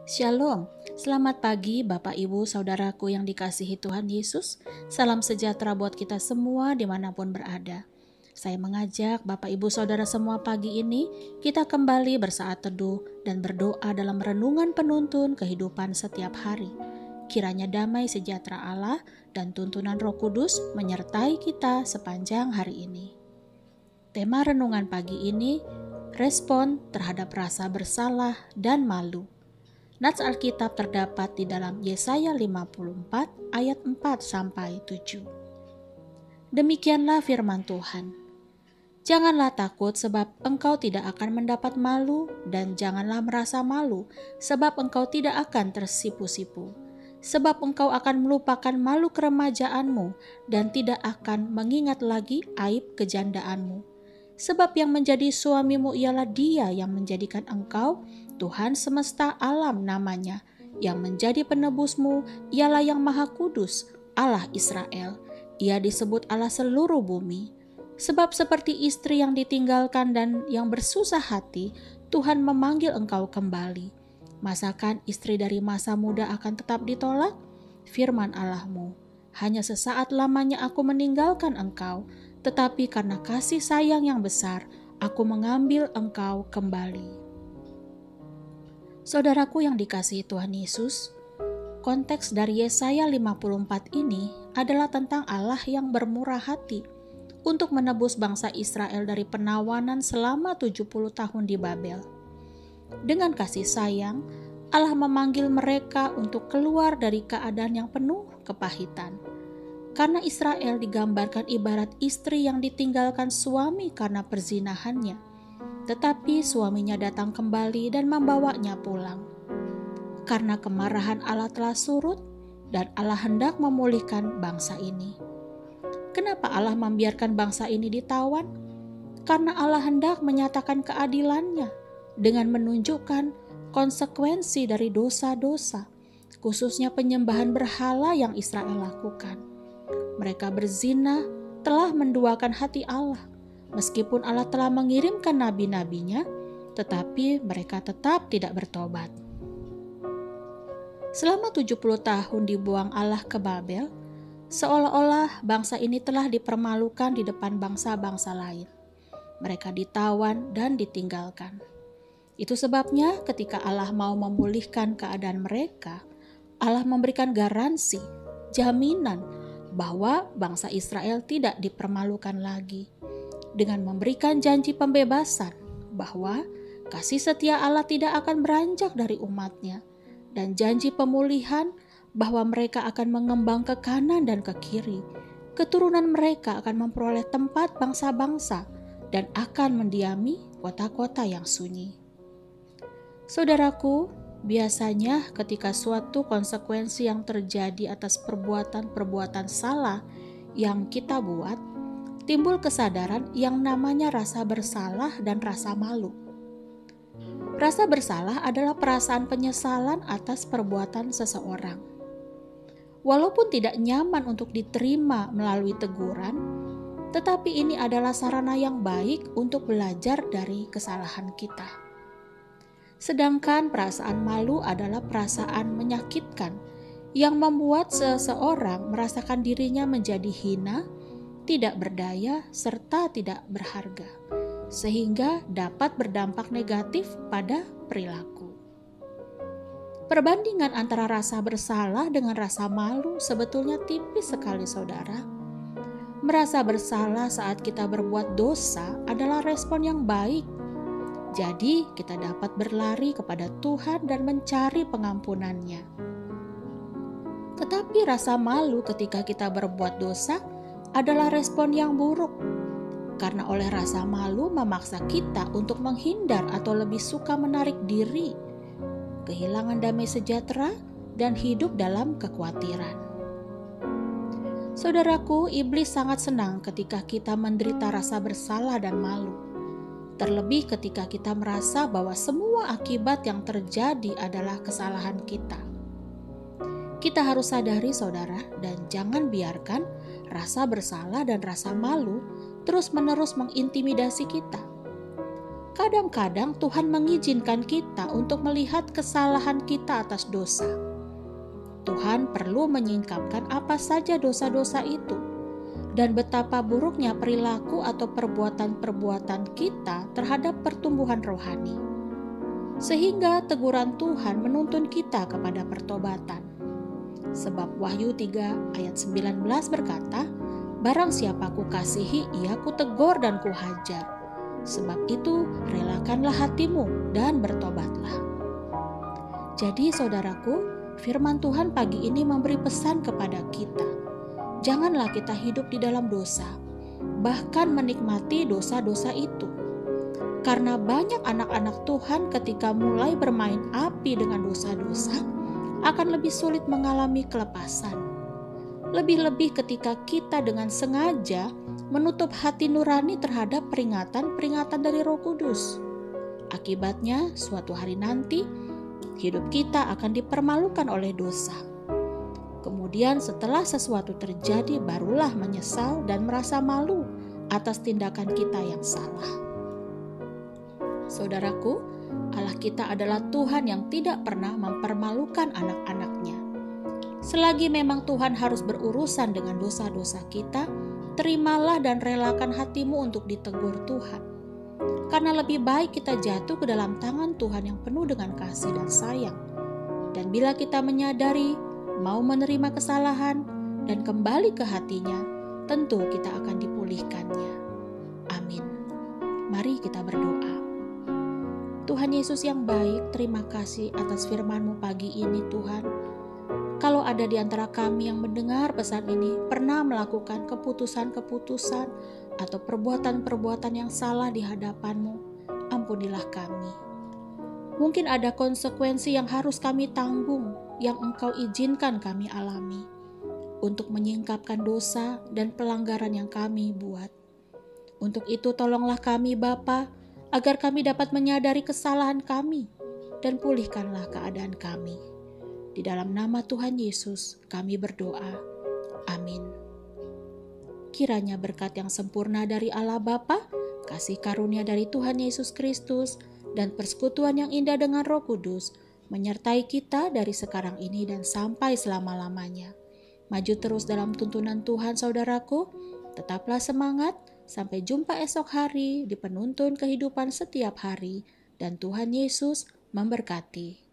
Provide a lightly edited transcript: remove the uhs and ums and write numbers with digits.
Shalom, selamat pagi Bapak Ibu Saudaraku yang dikasihi Tuhan Yesus. Salam sejahtera buat kita semua dimanapun berada. Saya mengajak Bapak Ibu Saudara semua pagi ini kita kembali bersaat teduh dan berdoa dalam renungan penuntun kehidupan setiap hari. Kiranya damai sejahtera Allah dan tuntunan Roh Kudus menyertai kita sepanjang hari ini. Tema renungan pagi ini, respon terhadap rasa bersalah dan malu. Nats Alkitab terdapat di dalam Yesaya 54 ayat 4-7. Demikianlah firman Tuhan. Janganlah takut sebab engkau tidak akan mendapat malu, dan janganlah merasa malu sebab engkau tidak akan tersipu-sipu. Sebab engkau akan melupakan malu keremajaanmu dan tidak akan mengingat lagi aib kejandaanmu. Sebab yang menjadi suamimu ialah Dia yang menjadikan engkau, Tuhan semesta alam namanya. Yang menjadi penebusmu ialah Yang Maha Kudus, Allah Israel. Ia disebut Allah seluruh bumi. Sebab seperti istri yang ditinggalkan dan yang bersusah hati, Tuhan memanggil engkau kembali. Masakan istri dari masa muda akan tetap ditolak? Firman Allahmu, hanya sesaat lamanya aku meninggalkan engkau, tetapi karena kasih sayang yang besar, aku mengambil engkau kembali. Saudaraku yang dikasihi Tuhan Yesus, konteks dari Yesaya 54 ini adalah tentang Allah yang bermurah hati untuk menebus bangsa Israel dari penawanan selama 70 tahun di Babel. Dengan kasih sayang, Allah memanggil mereka untuk keluar dari keadaan yang penuh kepahitan. Karena Israel digambarkan ibarat istri yang ditinggalkan suami karena perzinahannya, tetapi suaminya datang kembali dan membawanya pulang. Karena kemarahan Allah telah surut dan Allah hendak memulihkan bangsa ini. Kenapa Allah membiarkan bangsa ini ditawan? Karena Allah hendak menyatakan keadilannya dengan menunjukkan konsekuensi dari dosa-dosa, khususnya penyembahan berhala yang Israel lakukan. Mereka berzina telah menduakan hati Allah. Meskipun Allah telah mengirimkan nabi-nabinya, tetapi mereka tetap tidak bertobat. Selama 70 tahun dibuang Allah ke Babel, seolah-olah bangsa ini telah dipermalukan di depan bangsa-bangsa lain. Mereka ditawan dan ditinggalkan. Itu sebabnya ketika Allah mau memulihkan keadaan mereka, Allah memberikan garansi, jaminan bahwa bangsa Israel tidak dipermalukan lagi, dengan memberikan janji pembebasan bahwa kasih setia Allah tidak akan beranjak dari umatnya, dan janji pemulihan bahwa mereka akan mengembang ke kanan dan ke kiri. Keturunan mereka akan memperoleh tempat bangsa-bangsa dan akan mendiami kota-kota yang sunyi. Saudaraku, biasanya ketika suatu konsekuensi yang terjadi atas perbuatan-perbuatan salah yang kita buat, timbul kesadaran yang namanya rasa bersalah dan rasa malu. Rasa bersalah adalah perasaan penyesalan atas perbuatan seseorang. Walaupun tidak nyaman untuk diterima melalui teguran, tetapi ini adalah sarana yang baik untuk belajar dari kesalahan kita. Sedangkan perasaan malu adalah perasaan menyakitkan yang membuat seseorang merasakan dirinya menjadi hina, tidak berdaya, serta tidak berharga, sehingga dapat berdampak negatif pada perilaku. Perbandingan antara rasa bersalah dengan rasa malu sebetulnya tipis sekali, saudara. Merasa bersalah saat kita berbuat dosa adalah respon yang baik. Jadi kita dapat berlari kepada Tuhan dan mencari pengampunannya. Tetapi rasa malu ketika kita berbuat dosa adalah respon yang buruk, karena oleh rasa malu memaksa kita untuk menghindar atau lebih suka menarik diri, kehilangan damai sejahtera, dan hidup dalam kekhawatiran. Saudaraku, iblis sangat senang ketika kita menderita rasa bersalah dan malu. Terlebih ketika kita merasa bahwa semua akibat yang terjadi adalah kesalahan kita. Kita harus sadari, saudara, dan jangan biarkan rasa bersalah dan rasa malu terus-menerus mengintimidasi kita. kadang-kadang Tuhan mengizinkan kita untuk melihat kesalahan kita atas dosa. Tuhan perlu menyingkapkan apa saja dosa-dosa itu dan betapa buruknya perilaku atau perbuatan-perbuatan kita terhadap pertumbuhan rohani. Sehingga teguran Tuhan menuntun kita kepada pertobatan. Sebab Wahyu 3 ayat 19 berkata, "Barang siapa kukasihi, ia kutegur dan kuhajar. Sebab itu relakanlah hatimu dan bertobatlah." Jadi saudaraku, firman Tuhan pagi ini memberi pesan kepada kita. Janganlah kita hidup di dalam dosa, bahkan menikmati dosa-dosa itu. Karena banyak anak-anak Tuhan ketika mulai bermain api dengan dosa-dosa, akan lebih sulit mengalami kelepasan. Lebih-lebih ketika kita dengan sengaja menutup hati nurani terhadap peringatan-peringatan dari Roh Kudus. Akibatnya, suatu hari nanti, hidup kita akan dipermalukan oleh dosa. Kemudian setelah sesuatu terjadi, barulah menyesal dan merasa malu atas tindakan kita yang salah. Saudaraku, Allah kita adalah Tuhan yang tidak pernah mempermalukan anak-anak-Nya. Selagi memang Tuhan harus berurusan dengan dosa-dosa kita, terimalah dan relakan hatimu untuk ditegur Tuhan. Karena lebih baik kita jatuh ke dalam tangan Tuhan yang penuh dengan kasih dan sayang. Dan bila kita menyadari, mau menerima kesalahan, dan kembali ke hatinya, tentu kita akan dipulihkannya. Amin. Mari kita berdoa. Tuhan Yesus yang baik, terima kasih atas firman-Mu pagi ini Tuhan. Kalau ada di antara kami yang mendengar pesan ini, pernah melakukan keputusan-keputusan atau perbuatan-perbuatan yang salah di hadapan-Mu, ampunilah kami. Mungkin ada konsekuensi yang harus kami tanggung, yang Engkau izinkan kami alami, untuk menyingkapkan dosa dan pelanggaran yang kami buat. Untuk itu tolonglah kami Bapa, agar kami dapat menyadari kesalahan kami dan pulihkanlah keadaan kami. Di dalam nama Tuhan Yesus kami berdoa. Amin. Kiranya berkat yang sempurna dari Allah Bapa, kasih karunia dari Tuhan Yesus Kristus, dan persekutuan yang indah dengan Roh Kudus menyertai kita dari sekarang ini dan sampai selama-lamanya. Maju terus dalam tuntunan Tuhan saudaraku, tetaplah semangat. Sampai jumpa esok hari di penuntun kehidupan setiap hari, dan Tuhan Yesus memberkati.